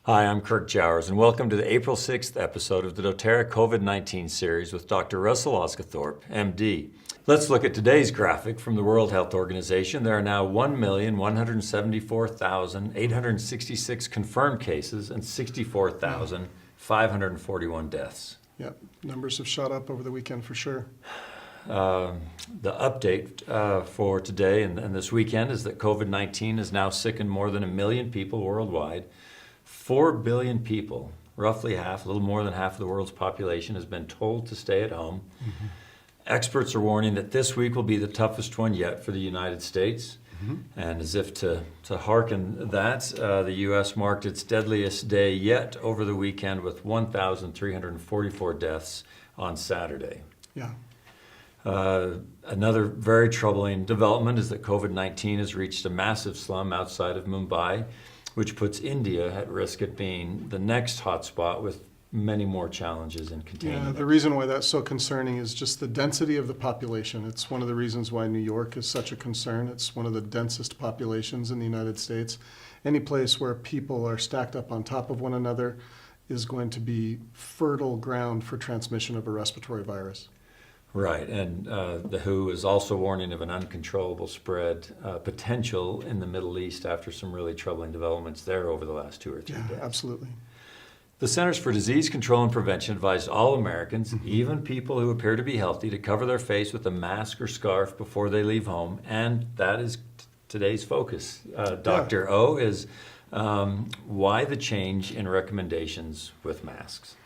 Hi, I'm Kirk Jowers, and welcome to the April 6th episode of the dōTERRA COVID-19 series with Dr. Russell Osgathorpe, MD. Let's look at today's graphic from the World Health Organization. There are now 1,174,866 confirmed cases and 64,541 deaths. Yep, numbers have shot up over the weekend for sure. The update for today and this weekend is that COVID-19 has now sickened more than 1 million people worldwide. 4 billion people, roughly half, a little more than half of the world's population, has been told to stay at home. Mm-hmm. Experts are warning that this week will be the toughest one yet for the United States. Mm-hmm. And as if to hearken that, the U.S. marked its deadliest day yet over the weekend with 1,344 deaths on Saturday. Yeah. Another very troubling development is that COVID-19 has reached a massive slum outside of Mumbai, which puts India at risk of being the next hotspot with many more challenges in containing it. The reason why that's so concerning is just the density of the population. It's one of the reasons why New York is such a concern. It's one of the densest populations in the United States. Any place where people are stacked up on top of one another is going to be fertile ground for transmission of a respiratory virus. Right, and the WHO is also warning of an uncontrollable spread potential in the Middle East after some really troubling developments there over the last 2 or 3 days. Yeah, absolutely. The Centers for Disease Control and Prevention advised all Americans, even people who appear to be healthy, to cover their face with a mask or scarf before they leave home, and that is today's focus. Dr. O is why the change in recommendations with masks?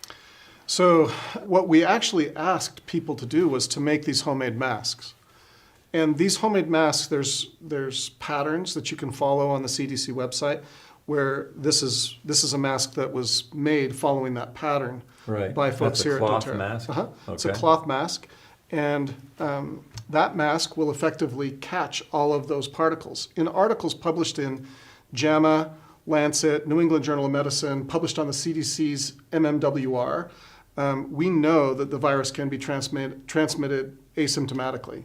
So what we actually asked people to do was to make these homemade masks. And these homemade masks, there's patterns that you can follow on the CDC website where this is a mask that was made following that pattern by folks here at dōTERRA. That's a cloth mask? Okay. It's a cloth mask. And that mask will effectively catch all of those particles. In articles published in JAMA, Lancet, New England Journal of Medicine, published on the CDC's MMWR, we know that the virus can be transmitted asymptomatically.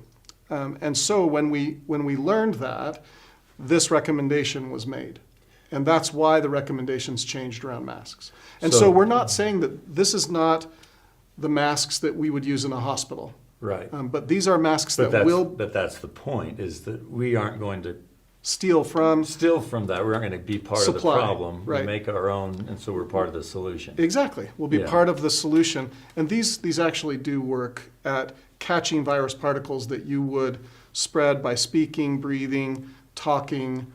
And so when we learned that, this recommendation was made. And that's why the recommendations changed around masks. And so we're not saying that this is not the masks that we would use in a hospital. Right. But these are masks But that's the point, is that we aren't going to steal from that. We're not going to be part of the problem. Right. We make our own, and so we're part of the solution. Exactly. We'll be part of the solution. And these actually do work at catching virus particles that you would spread by speaking, breathing, talking,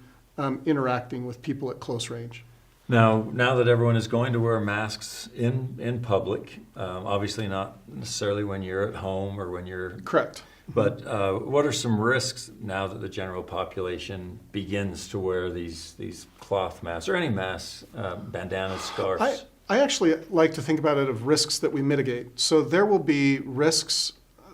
interacting with people at close range. Now that everyone is going to wear masks in public, obviously not necessarily when you're at home or when you're... Correct. But what are some risks now that the general population begins to wear these cloth masks or any masks, bandanas, scarves? I actually like to think about it of risks that we mitigate. So there will be risks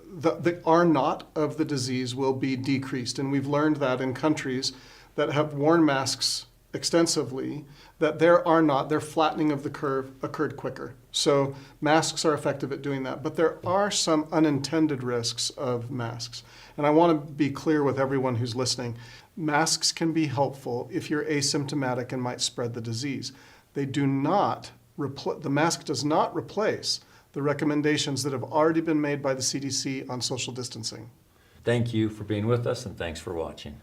that the R naught of the disease will be decreased. And we've learned that in countries that have worn masks extensively, that their R naught, their flattening of the curve, occurred quicker. So masks are effective at doing that. But there are some unintended risks of masks. And I want to be clear with everyone who's listening. Masks can be helpful if you're asymptomatic and might spread the disease. They do not, the mask does not replace the recommendations that have already been made by the CDC on social distancing. Thank you for being with us, and thanks for watching.